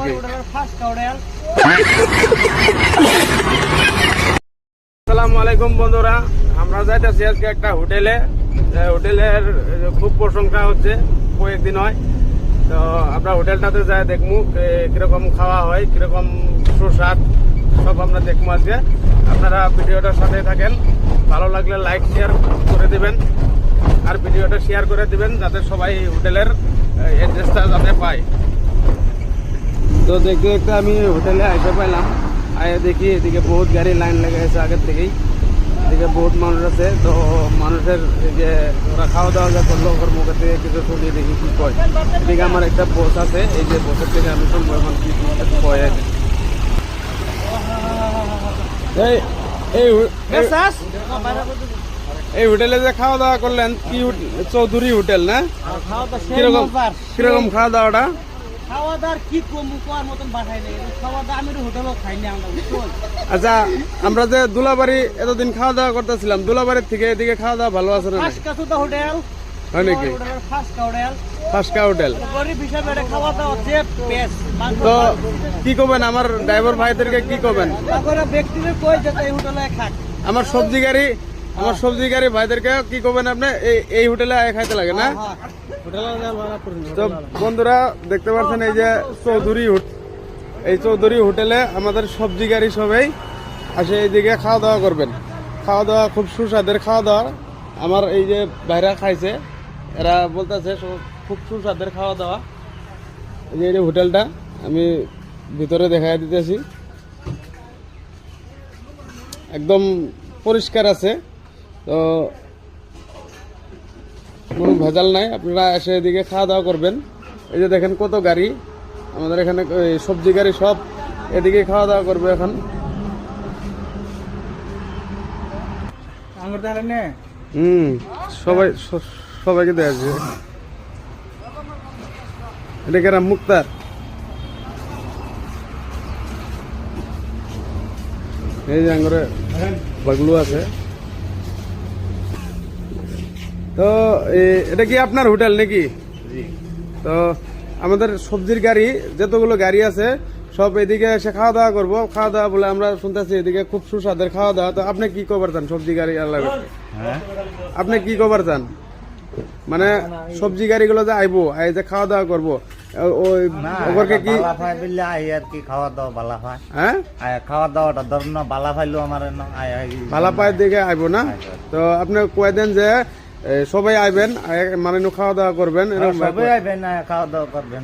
নাকি? আসসালামু আলাইকুম বন্ধুরা, আমরা যাইতেছি আজকে একটা হোটেলে। হোটেলের খুব প্রশংসা হচ্ছে কয়েকদিন হয়, তো আমরা হোটেলটাতে যাই দেখবো কিরকম খাওয়া হয়, কিরকম সুস্বাদ সব আমরা দেখবো আজকে। আপনারা ভিডিওটার সাথে থাকেন, ভালো লাগলে লাইক শেয়ার করে দিবেন আর ভিডিওটা শেয়ার করে দিবেন যাতে সবাই হোটেলের অ্যাড্রেসটা যাতে পায়। তো দেখতে দেখতে আমি হোটেলে আইতে পাইলাম, আয় দেখি এদিকে বহুত গাড়ি লাইন লেগে গেছে আগের থেকেই, এদিকে বহুত মানুষ আছে। তো মানুষের এই যে ওরা খাওয়া দাওয়া যা করলো ওর মুখের থেকে কিছু শুনিয়ে দেখি কি কয়। এদিকে আমার একটা বস আছে, এই যে বসের থেকে আমি শুনবো এখন কি কয়। এই হোটেলে যে খাওয়া দাওয়া করলেন কি চৌধুরী হোটেল না? কিরকম খাওয়া দাওয়াটা? আচ্ছা, আমরা যে দুলাবাড়ি এতদিন খাওয়া দাওয়া করতেছিলাম, দুলাবাড়ির থেকে এদিকে খাওয়া দাওয়া ভালো আছে না? হয় নাকি? ফাস্কা হোটেল। তো কি করবেন আমার ড্রাইভার ভাইদেরকে কি করবেন? আমার সবজি গাড়ি ভাইদেরকে কি করবেন আপনি? এই হোটেলে খাইতে লাগে না? তো বন্ধুরা দেখতে পাচ্ছেন এই যে চৌধুরী হোটেলে আমাদের সবজি গাড়ি সবাই আসে এইদিকে খাওয়া দাওয়া করবেন। খাওয়া দাওয়া খুব সুস্বাদের খাওয়া দাওয়া। আমার এই যে বাইরে খাইছে, এরা বলতেছে খুব সুস্বাদের খাওয়া দাওয়া। এই যে হোটেলটা আমি ভিতরে দেখাই দিতেছি, একদম পরিষ্কার আছে, তো কোনো ভেজাল নাই। আপনারা এসে এদিকে খাওয়া দাওয়া করবেন। এই যে দেখেন কত গাড়ি, আমাদের এখানে সবজি গাড়ি সব এদিকে খাওয়া দাওয়া করবে এখন। সবাইকে দেওয়া আছে। এটা কেরাম মুক্তার, এই যে আঙ্গুরে বাগলু আছে। তো এটা কি আপনার হোটেল নাকি? তো আমাদের সবজির গাড়ি যতগুলো গাড়ি আছে সব এদিকে এসে খাওয়া দাওয়া করবো। খাওয়া দাওয়া বলে আমরা শুনতেছি এদিকে খুব সুস্বাদের খাওয়া দাওয়া। তো আপনি কি খবর চান সবজি গাড়ি? আপনি কি খবর চান? মানে সবজি গাড়িগুলো যে আইবো এই যে খাওয়া দাওয়া করবো, ওই ওপরকে কি খাওয়া দাওয়া বালা হয়? হ্যাঁ, খাওয়া দাওয়াটা ধরুন বালা পাইলো আমার বালা পায়ের দিকে আইবো না? তো আপনি কয়ে দেন যে সবাই আইবেন, মানে খাওয়া দাওয়া করবেন, সবাই আইবেন, খাওয়া দাওয়া করবেন।